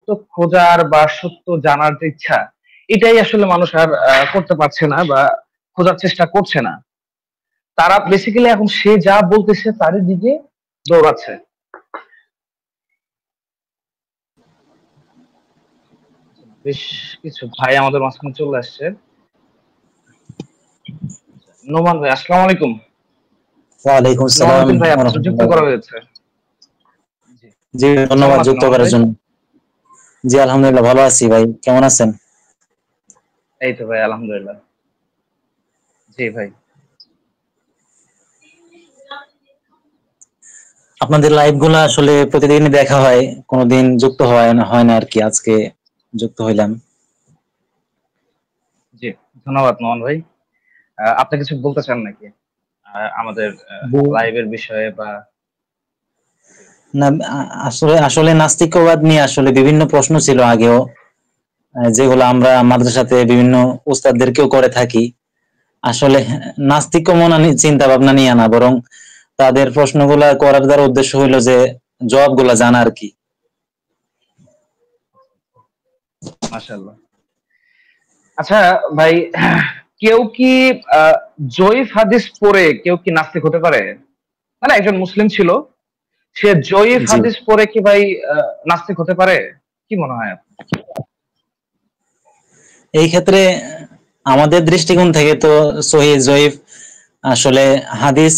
সত্য খোঁজার বা সত্য জানার যে ইচ্ছা, এটাই আসলে মানুষ আর করতে পারছে না বা খোঁজার চেষ্টা করছে না। তারা বেসিক্যালি এখন সে যা বলতেছে তারই দিকে দৌড়াচ্ছে। বেশ কিছু ভাই আমাদের মাঝখানে চলে আসছে। নোমান ভাই, আসসালামু আলাইকুম। ওয়ালাইকুম আসসালাম নোমানুদ্দিন ভাই, ওয়া আপনাকে যুক্ত রাহমাতুল্লাহি। করা হয়েছে। জি, জি, কেমন ধন্যবাদ আছেন যুক্ত নোমান করার ভাই? জন্য। জি, আলহামদুলিল্লাহ ভালো আছি ভাই, কেমন আছেন? এই তো ভাই, আলহামদুলিল্লাহ। জি ভাই। আপনাদের লাইভ গুলা আসলে প্রতিদিনই দেখা হয়, কোনোদিন যুক্ত হয় না আর কি, আজকে যুক্ত হইলাম। জি, ধন্যবাদ নোমান ভাই। আপনি কিছু বলতে চান নাকি আমাদের জি। লাইভের বিষয়ে বা? জি না, আসলে আসলে নাস্তিক্যবাদ নিয়ে আসলে বিভিন্ন প্রশ্ন ছিল আগেও, যেগুলো আমরা মাদ্রাসাতে বিভিন্ন উস্তাদদেরকেও করে থাকি। আসলে নাস্তিক্য মনা চিন্তা ভাবনা নিয়ে না, বরং তাদের প্রশ্নগুলা করার দ্বারা উদ্দেশ্য হইলো যে জবাবগুলা জানা আর কি। মাশাআল্লাহ। আচ্ছা ভাই, কেউ কি আহ, জয়ীফ হাদিস পড়ে কেউ কি নাস্তিক হতে পারে? মানে একজন মুসলিম ছিল, সে জয়ীফ জি, হাদিস পড়ে কি ভাই নাস্তিক হতে পারে? কি মনে হয় আপনার? এই ক্ষেত্রে আমাদের দৃষ্টিকোণ থেকে তো সহিহ জয়ীফ আসলে হাদিস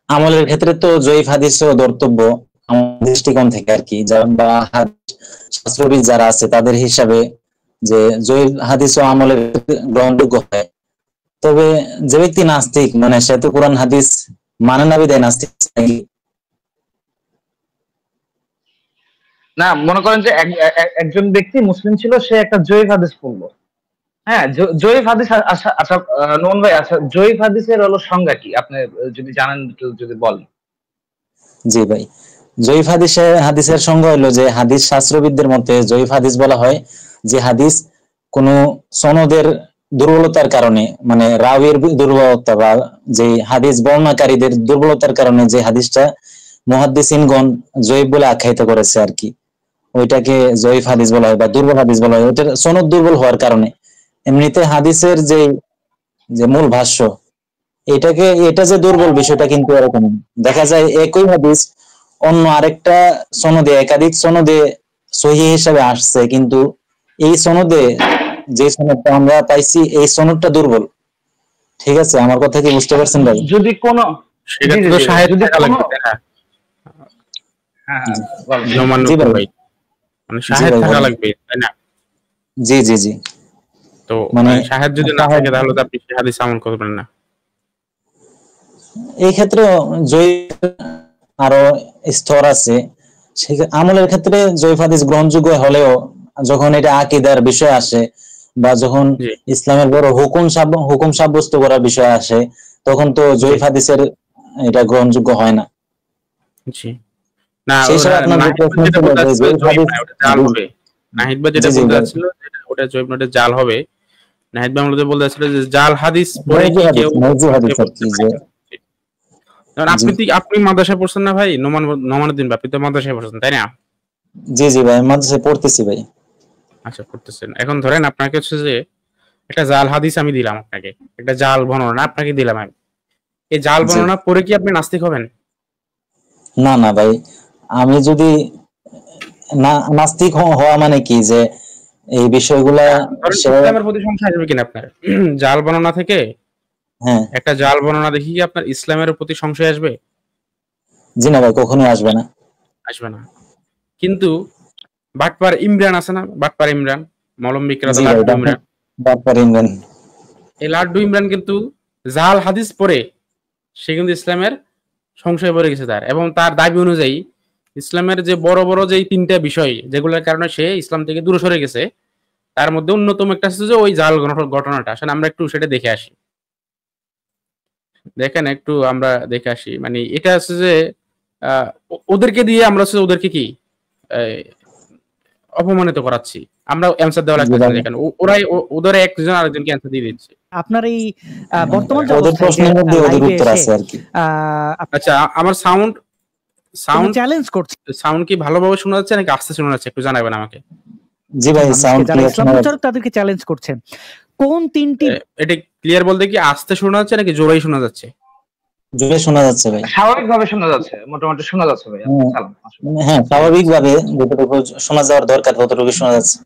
আমলের ক্ষেত্রে তো জয়ীফ হাদিসও ধর্তব্য আমাদের দৃষ্টিকোণ থেকে আর কি, বা হাদিস শাস্ত্রবিদ যারা আছে তাদের হিসাবে, যে জয়ীফ হাদিসও আমলের ক্ষেত্রে গ্রহণযোগ্য হয়। তবে যে ব্যক্তি নাস্তিক, মানে সে তো কোরআন হাদিস মানে না, বিধায় নাস্তিক নাকি? না, মনে করেন যে একজন ব্যক্তি মুসলিম ছিল, সে একটা জয়ীফ হাদিস পড়লো। হ্যাঁ, জয়ীফ হাদিস, আচ্ছা আচ্ছা, নোমান ভাই, আচ্ছা জয়ীফ হাদিসের হলো সংজ্ঞা কি আপনি যদি জানেন একটু যদি বলেন। জি ভাই, জয়ীফ হাদিসের সংজ্ঞা হলো যে হাদিস শাস্ত্রবিদদের মতে জয়ীফ হাদিস বলা হয় যে হাদিস কোন সনদের দুর্বলতার কারণে, মানে রাওয়ির দুর্বলতা বা যে হাদিস বর্ণনাকারীদের দুর্বলতার কারণে যে হাদিসটা মুহাদ্দিসিনগণ জয়ীফ বলে আখ্যায়িত করেছে আর কি, ওইটাকে জয়ীফ হাদিস বলা হয় বা দুর্বল হাদিস বলা হয়, ওইটার সনদ দুর্বল হওয়ার কারণে। এমনিতে হাদিসের যে যে মূল ভাষ্য, এটা যে দুর্বল বিষয়টা কিন্তু এরকম না। দেখা যায় একই হাদিস অন্য আরেকটা সনদে, একাধিক সনদে সহিহ হিসাবে আসছে, কিন্তু এই সনদে যে সনদটা আমরা পাইছি এই সনদটা দুর্বল। ঠিক আছে, আমার কথা কি বুঝতে আচ্ছা, পারছেন ভাই? যদি কোন, জি সেক্ষেত্রে জি তো জি ভাই, শাহেদ যদি থাকা কোন, লাগবে, তাই না? হ্যাঁ হ্যাঁ জি বলেন। জি নোমানুদ্দিন ভাই, ভাই, মানে জি শাহেদ ভাই থাকা বলেন। লাগবে, তাই না? জি জি জি, তো মানে শাহেদ যদি না শাহেদ, থাকে তাহলে তো আপনি সে হাদিস আমল করবেন না। এই ক্ষেত্রে জয়ীফ আরো স্তর আছে। আমলের ক্ষেত্রে জয়ীফ হাদিস গ্রহণযোগ্য হলেও যখন এটা আকীদার বিষয় আসে, বা যখন জি ইসলামের বড় হুকুম সাব্যস্ত করার বিষয় আসে, তখন তো জি জয়ীফ হাদিসের এটা গ্রহণযোগ্য হয় না। জি না, সেই ওরা হিসাবে আপনার যে নাহিদ ভাই প্রশ্ন যেটা ছিল বলতে যে চাচ্ছিল জয়ীফ জয়ীফ হাদিস, না, ওটা জাল জি হবে। নাহিদ ভাই যেটা জি জি বলতে ভাই, চাচ্ছিল ওটা জয়ীফ না, ওটা জাল হবে। নাহিদ ভাই মূলত বলতে চাচ্ছিল যে জাল হাদিস পড়ে মৌজু কি হাদিস, কেউ মৌজু হাদিস আর করতে কি, পারে? যে কারণ জি আপনি মাদ্রাসায় পড়ছেন না ভাই, নোমানুদ্দিন ভাই, আপনি তো মাদ্রাসায় পড়ছেন, তাই না? জি জি ভাই, মাদ্রাসায় পড়তেছি ভাই। আচ্ছা, পড়তেছেন। এখন ধরেন আপনাকে হচ্ছে যে একটা জাল হাদিস আমি দিলাম আপনাকে, একটা জাল বর্ণনা আপনাকে দিলাম আমি। এই জাল জি, বর্ণনা পড়ে কি আপনি নাস্তিক হবেন? না না ভাই, আমি যদি নাস্তিক হওয়া মানে কি, যে এই বিষয়গুলা ধরেন সে, ইসলামের প্রতি সংশয় আসবে কিনা আপনার? জাল বর্ণনা থেকে হ্যাঁ, একটা জাল বর্ণনা দেখি কি আপনার ইসলামের প্রতি সংশয় আসবে? জি না ভাই, কখনোই আসবে না। আসবে না। কিন্তু বাটপার ইমরান আছে না, বাটপার ইমরান, মলম বিক্রেতা জি ভাই, লাড্ডু ইমরান, ডাক্তার ইমরান, এই লাড্ডু ইমরান কিন্তু জাল হাদিস পড়ে সে কিন্তু ইসলামের সংশয় পড়ে গেছে তার, এবং তার দাবি অনুযায়ী ইসলামের যে বড় বড় যে তিনটা বিষয় যেগুলোর কারণে সে ইসলাম থেকে দূরে সরে গেছে, তার মধ্যে অন্যতম একটা হচ্ছে যে ওই জাল ঘটনাটা। আসলে আমরা একটু সেটা দেখে আসি। দেখেন, একটু আমরা দেখে আসি। মানে এটা হচ্ছে যে ওদেরকে দিয়ে আমরা হচ্ছে ওদেরকে কি আহ, অপমানিত করাচ্ছি। আমরা অ্যান্সার দেওয়া জি লাগতেছে ভাই, না, দেখেন ওরাই ওদের একজন আরেকজনকে অ্যান্সার দিয়ে দিচ্ছে। আপনার এই বর্তমান যে ওদের অবস্থায় যে প্রশ্নের মধ্যে ওদের লাইভে উত্তর এসে আছে আর কি। আচ্ছা, আমার কোনো সাউন্ড চ্যালেঞ্জ করছে। সাউন্ড কি ভালোভাবে শোনা যাচ্ছে নাকি আস্তে শোনা যাচ্ছে, একটু জানাবেন আমাকে। জি ভাই, সাউন্ড যারা ইসলাম প্রচারক তাদেরকে চ্যালেঞ্জ করছেন, কোন তিনটি? এটা ক্লিয়ার বলতে কি আস্তে শোনা যাচ্ছে নাকি জোরেই শোনা যাচ্ছে? জোরে শোনা যাচ্ছে ভাই। স্বাভাবিকভাবে শোনা যাচ্ছে, মোটামুটি শোনা যাচ্ছে ভাই। সালাম। হ্যাঁ, স্বাভাবিকভাবে যতটুকু শোনা যাওয়ার দরকার ততটুকু শোনা যাচ্ছে।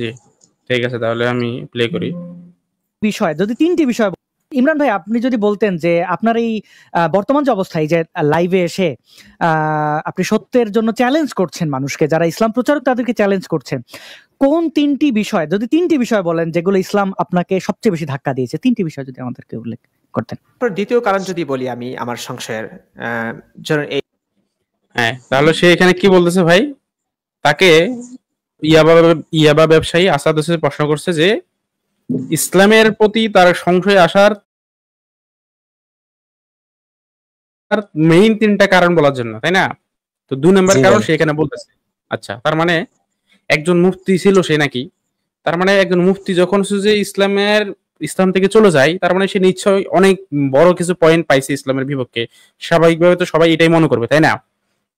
জি ঠিক আছে, তাহলে আমি প্লে করি। বিষয়, যদি তিনটি বিষয়, ইমরান ভাই আপনি যদি বলতেন যে আপনার এই বর্তমান যে অবস্থা, এই যে লাইভে এসে আপনি সত্যের জন্য চ্যালেঞ্জ করছেন মানুষকে, যারা ইসলাম প্রচারক তাদেরকে চ্যালেঞ্জ করছেন, কোন তিনটি বিষয়, যদি তিনটি বিষয় বলেন যেগুলো ইসলাম আপনাকে সবচেয়ে বেশি ধাক্কা দিয়েছে, তিনটি বিষয় যদি আমাদেরকে উল্লেখ করতেন। দ্বিতীয় কারণ যদি বলি আমি আমার সংশয়ের, হ্যাঁ, তাহলে সে এখানে কি বলতেছে ভাই, তাকে ইয়াবা ব্যবসায়ী আসাদ হোসেন প্রশ্ন করছে যে ইসলামের প্রতি তার সংশয় আসার মেইন তিনটা কারণ বলার জন্য, তাই না? তো 2 নম্বর কারণ সে এখানে বলতেছে। আচ্ছা, তার মানে একজন মুফতি ছিল সে নাকি? তার মানে একজন মুফতি যখন যে ইসলাম থেকে চলে যায়, তার মানে সে নিশ্চয়ই অনেক বড় কিছু পয়েন্ট পাইছে ইসলামের বিপক্ষে। স্বাভাবিকভাবে তো সবাই এটাই মনে করবে, তাই না?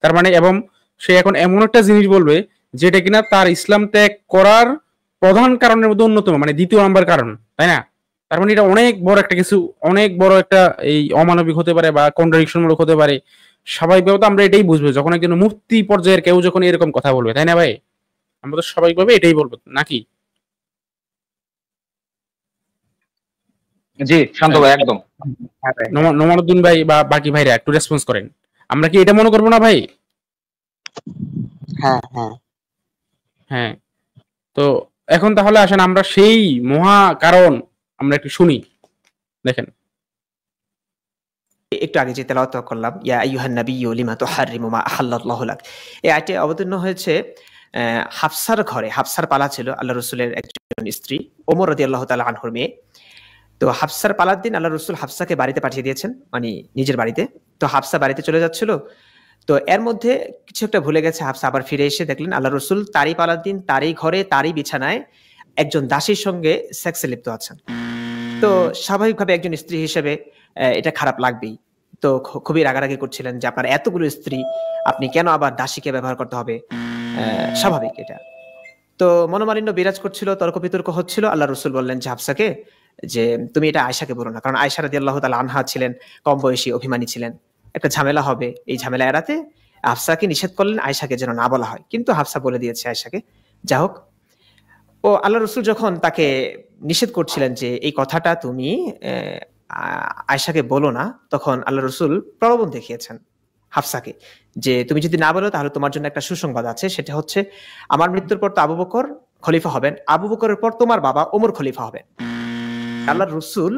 তার মানে এবং সে এখন এমন একটা জিনিস বলবে যেটা কিনা তার ইসলাম ত্যাগ করার প্রধান কারণের মধ্যে অন্যতম, মানে দ্বিতীয় নাম্বার কারণ, তাই না? তার মানে এটা অনেক বড় একটা কিছু, অনেক বড় একটা এই অমানবিক হতে পারে বা কন্ট্রাডিকশন মূলক হতে পারে। স্বাভাবিকভাবে তো আমরা এটাই বুঝবো যখন একজন মুফতি পর্যায়ের কেউ যখন এরকম কথা বলবে, তাই না ভাই? আমরা তো স্বাভাবিকভাবে এটাই বলবো নাকি? জি শান্ত ভাই, একদম। নোমানুদ্দিন ভাই বা বাকি ভাইরা একটু রেসপন্স করেন। আমরা কি এটা মনে করবো না ভাই? হ্যাঁ হ্যাঁ হ্যাঁ, তো এখন তাহলে আসেন আমরা সেই মহা কারণ আমরা একটু শুনি। দেখেন, একটু আগে যে তেলাওয়াত করলাম, ইয়া আইয়ুহান নাবিয়্যু লিমা তুহাররিমু মা আহাল্লাল্লাহু লাক, এই আয়াতটি অবতীর্ণ হয়েছে হাফসার ঘরে। হাফসার পালা ছিল আল্লাহ রসুলের একজন স্ত্রী, ওমর রাদিয়াল্লাহু তাআলা আনহুর মেয়ে। তো হাফসার পালার দিন আল্লাহ রসুল হাফসাকে বাড়িতে পাঠিয়ে দিয়েছেন, মানে নিজের বাড়িতে। তো হাফসা বাড়িতে চলে যাচ্ছিল, তো এর মধ্যে কিছু একটা ভুলে গেছে। হাফসা আবার ফিরে এসে দেখলেন আল্লাহ রসুল তারই পালার দিন তারই ঘরে তারই বিছানায় একজন দাসীর সঙ্গে সেক্সে লিপ্ত আছেন। তো স্বাভাবিকভাবে একজন স্ত্রী হিসেবে এটা খারাপ লাগবেই। তো খুবই রাগারাগি করছিলেন যে আপনার এতগুলো স্ত্রী, আপনি কেন আবার দাসীকে ব্যবহার করতে হবে? স্বাভাবিক এটা। তো মনোমালিন্য বিরাজ করছিল, তর্ক বিতর্ক হচ্ছিল। আল্লাহ রসুল বললেন যে হাফসাকে যে তুমি এটা আয়েশাকে বলো না, কারণ আয়েশা রাদিয়াল্লাহু তাআলা আনহা ছিলেন কম বয়সী, অভিমানী ছিলেন, একটা ঝামেলা হবে। এই ঝামেলা এড়াতে হাফসাকে নিষেধ করলেন আয়েশাকে যেন না বলা হয়, কিন্তু হাফসা বলে দিয়েছে আয়েশাকে। যা হোক, ও আল্লাহ রসুল যখন তাকে নিষেধ করছিলেন যে এই কথাটা তুমি আয়েশাকে বলো না, তখন আল্লাহ রসুল প্রলোভন দেখিয়েছেন হাফসাকে যে তুমি যদি না বলো তাহলে তোমার জন্য একটা সুসংবাদ আছে, সেটা হচ্ছে আমার মৃত্যুর পর তো আবু বকর খলিফা হবেন, আবু বকরের পর তোমার বাবা ওমর খলিফা হবেন। আল্লাহ রসুল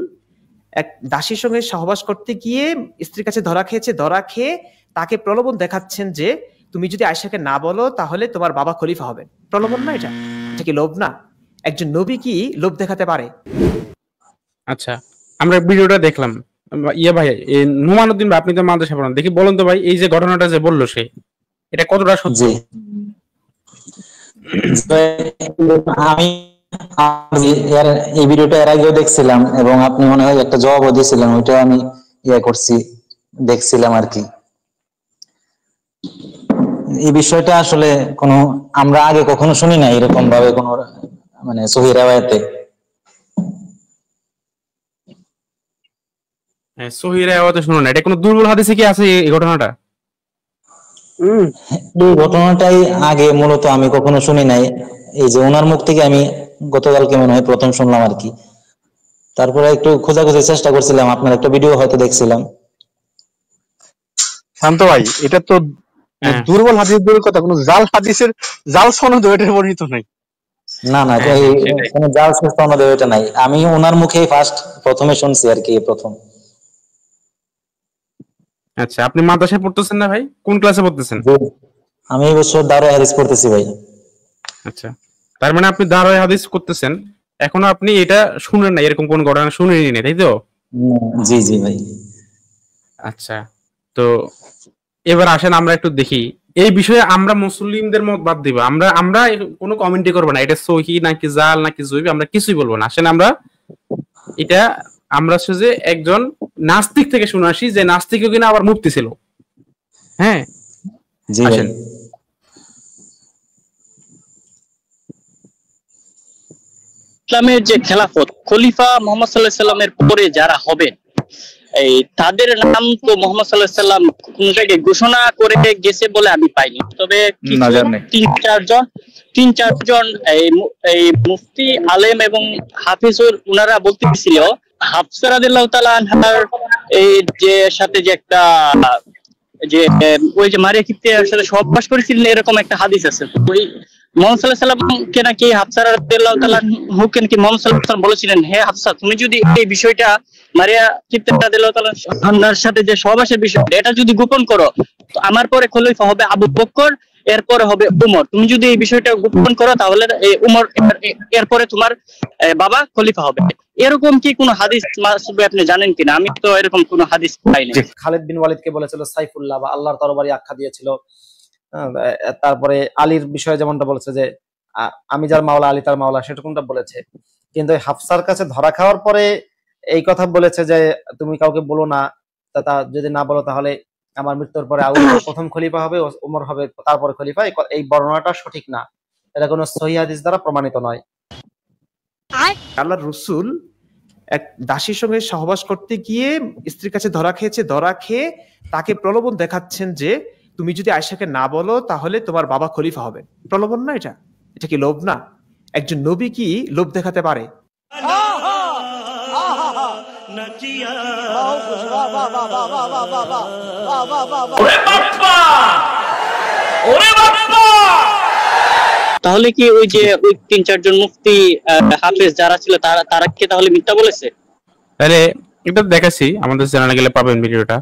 এক দাসীর সঙ্গে সহবাস করতে গিয়ে স্ত্রীর কাছে ধরা খেয়েছে, ধরা খেয়ে তাকে প্রলোভন দেখাচ্ছেন যে তুমি যদি আয়েশাকে না বলো তাহলে তোমার বাবা খলিফা হবেন। প্রলোভন না এটা? এটা কি লোভ না? একজন নবী কি লোভ দেখাতে পারে? আচ্ছা আমরা ভিডিওটা দেখলাম। ইয়া ভাই, নোমানুদ্দিন ভাই, আপনি তো মাদ্রাসা পড়ান, দেখি বলেন তো ভাই, এই যে ঘটনাটা যে বললো সে, এটা কতটা সত্যি? আমি এই ভিডিওটা এর আগেও দেখছিলাম এবং আপনি মনে হয় একটা জবাবও দিয়েছিলেন, ওইটা আমি করছি, দেখছিলাম আর কি। এই বিষয়টা আসলে কোনো আমরা আগে কখনো শুনি না এরকম ভাবে কোন মানে সহিহ রিওয়ায়াতে। সহিহ রিওয়ায়াতে শুনুন, এটা কোনো দুর্বল হাদিসে কি আছে এই ঘটনাটা? এই ঘটনাটাই আগে মূলত আমি কখনো শুনি নাই, এই যে ওনার মুখ থেকে আমি গতকালকে মনে হয় প্রথম শুনলাম আর কি। তারপরে একটু খোঁজাখুঁজির চেষ্টা করছিলাম, আপনার একটা ভিডিও হয়তো দেখছিলাম। শান্ত ভাই, এটা তো দুর্বল হাদিস দূরের কথা, কোনো জাল হাদিসের জাল সনদ এটা বর্ণিত নাই। না না, কোনো জাল সনদ এটা নাই, আমি ওনার মুখেই প্রথমে শুনছি আর কি, প্রথম। আচ্ছা, আপনি মাদ্রাসায় পড়তেছেন না ভাই? কোন ক্লাসে পড়তেছেন? আমি এই বছর দারুল হাদিস পড়তেছি ভাই। আচ্ছা, তার মানে আপনি দারুল হাদিস করতেছেন, এখনো আপনি এটা শুনেন না, এরকম কোন ঘটনা শুনেনি না, তাই তো? জি জি ভাই। আচ্ছা, তো এবার আসেন আমরা একটু দেখি এই বিষয়ে। আমরা মুসলিমদের মত বাদ দিব, আমরা কোনো কমেন্টই করবো না, এটা সহি নাকি জাল নাকি জৈব, আমরা কিছুই বলবো না। আসেন আমরা যে একজন নাস্তিক থেকে শুনে আসি, যে নাস্তিকও কিনা আবার মুফতি ছিল। হ্যাঁ, আসেন। ইসলামের যে খেলাফত, খলিফা মুহাম্মদ সাল্লাল্লাহু আলাইহি সাল্লামের পরে যারা হবেন, এই তাদের নাম তো মুহাম্মদ সাল্লাল্লাহু আলাইহি সাল্লাম কোন জায়গায় ঘোষণা করে গেছে বলে আমি পাইনি। তবে তিন চারজন এই মুফতি, আলেম এবং হাফিজুর উনারা বলতেছিল হাফসা রাদিয়াল্লাহু তাআলা আনহার এই যে সাথে যে একটা যে ওই যে মারিয়া কিপ্তিয়ার সাথে সহবাস করেছিলেন এরকম একটা হাদিস আছে। ওই মুহাম্মদ সাল্লাল্লাহু আলাইহি সাল্লাম কে নাকি হাফসা রাদিয়াল্লাহু তাআলা আনহুকে নাকি মুহাম্মদ সাল্লাল্লাহু আলাইহি সাল্লাম বলেছিলেন, হে হাফসা, তুমি যদি এই বিষয়টা মারিয়া কিপ্তিয়া রাদিয়াল্লাহু তাআলা আনহার সাথে যে সহবাসের বিষয় এটা যদি গোপন করো, তো আমার পরে খলিফা হবে আবু বকর, এরপরে হবে উমর। তুমি যদি এই বিষয়টা গোপন করো তাহলে এই উমর এরপরে তোমার বাবা খলিফা হবে। এরকম কি কোনো হাদিস আপনি জানেন কিনা? আমি তো এরকম কোনো হাদিস পাইনি। খালিদ বিন ওয়ালিদকে বলেছিল সাইফুল্লাহ বা আল্লাহর তরবারি আখ্যা দিয়েছিল। তারপরে আলীর বিষয়ে যেমনটা বলেছে যে আমি যার মাওলা আলী তার মাওলা, সেরকমটা বলেছে। কিন্তু হাফসার কাছে ধরা খাওয়ার পরে এই কথা বলেছে যে তুমি কাউকে বলো না, তা যদি না বলো তাহলে আমার মৃত্যুর পরে আবু বকর প্রথম খলিফা হবে, উমর হবে তারপরে খলিফা। এই বর্ণনাটা সঠিক না, এটা কোনো সহিহ হাদিস দ্বারা প্রমাণিত নয়। আল্লাহর রাসূল এক দাসীর সঙ্গে সহবাস করতে গিয়ে স্ত্রীর কাছে ধরা খেয়েছে, ধরা খেয়ে তাকে প্রলোভন দেখাচ্ছেন যে তুমি যদি আয়েশাকে না বলো তাহলে তোমার বাবা খলিফা হবে। প্রলোভন না এটা? এটা কি লোভ না? একজন নবী কি লোভ দেখাতে পারে? তাহলে কি ওই যে ওই তিন চারজন মুফতি হাফেজ যারা ছিল তারা কি তাহলে মিথ্যা বলেছে? তাহলে এটা দেখাচ্ছি, আমাদের চ্যানেলে গেলে পাবেন ভিডিওটা।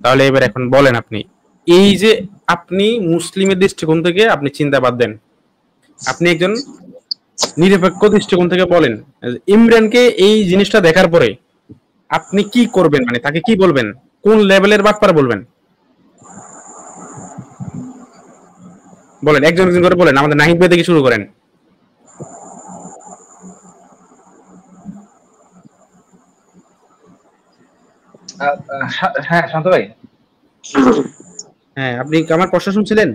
তাহলে এবার এখন বলেন আপনি, এই যে আপনি মুসলিমের দৃষ্টিকোণ থেকে আপনি চিন্তা বাদ দেন, আপনি একজন নিরপেক্ষ দৃষ্টিকোণ থেকে বলেন ইমরানকে এই জিনিসটা দেখার পরে আপনি কি করবেন, মানে তাকে কি বলবেন, কোন লেভেলের বাটপার বলবেন? বলেন, একজন একজন করে বলেন। আমাদের নাহিদ ভাই থেকে শুরু করেন। হ্যাঁ শান্ত ভাই। হ্যাঁ, আপনি আমার প্রশ্ন শুনছিলেন?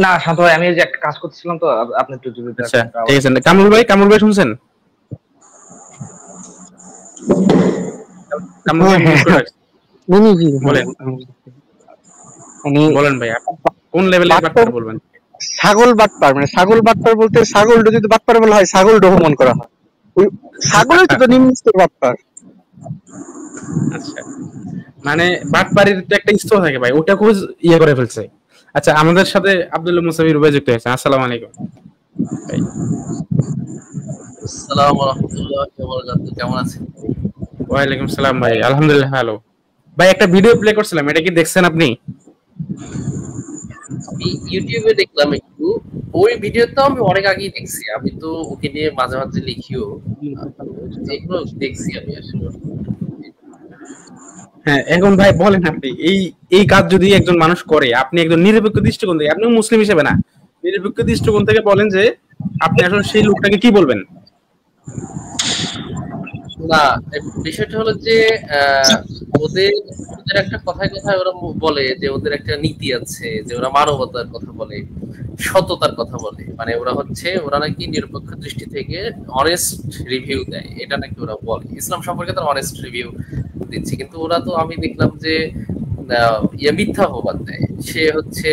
না শান্ত ভাই, আমি যে একটা কাজ করতেছিলাম তো, আপনি একটু যদি আচ্ছা ঠিক আছে। কামরুল ভাই শুনছেন? বলেন ভাই, কোন লেভেলে বাটপার বলবেন? ছাগল বাটপার, মানে ছাগল বাটপার বলতে ছাগল যদি বাটপার বলা হয়, ছাগল দমন করা হয়, ছাগলই তো নিম্ন স্তর বাটপার। আচ্ছা, মানে বাটপারির তো একটা স্তর থাকে ভাই, ওটা খুব ইয়ে করে ফেলছে। আচ্ছা, আমাদের সাথে আব্দুল্লাহ মুসাফির ভাই যুক্ত হয়েছে। আসসালামু আলাইকুম ভাই। আসসালামু আলাইকুম, কেমন আছেন? ওয়ালাইকুম আসসালাম ভাই, আলহামদুলিল্লাহ ভালো। ভাই একটা ভিডিও প্লে করছিলাম, এটা কি দেখছেন আপনি? আমি ইউটিউবে দেখলাম একটু, ওই ভিডিও তো আমি অনেক আগেই দেখছি। আমি তো ওকে নিয়ে মাঝে মাঝে লিখিও, যেগুলো দেখছি আমি আসলে। হ্যাঁ, এখন ভাই বলেন আপনি, এই কাজ যদি একজন মানুষ করে, আপনি একজন নিরপেক্ষ দৃষ্টিকোণ থেকে, আপনি মুসলিম হিসেবে না, নিরপেক্ষ দৃষ্টিকোণ থেকে বলেন যে আপনি আসলে সেই লোকটাকে কি বলবেন? না, বিষয়টা হলো যে ওদের একটা কথায় কথায় ওরা বলে যে ওদের একটা নীতি আছে, যে ওরা মানবতার কথা বলে, সততার কথা বলে। মানে ওরা নাকি নিরপেক্ষ দৃষ্টি থেকে অনেস্ট রিভিউ দেয়, এটা নাকি ওরা বলে। ইসলাম সম্পর্কে তারা অনেস্ট রিভিউ দিচ্ছে, কিন্তু ওরা তো আমি দেখলাম যে মিথ্যা অপবাদ দেয়। সে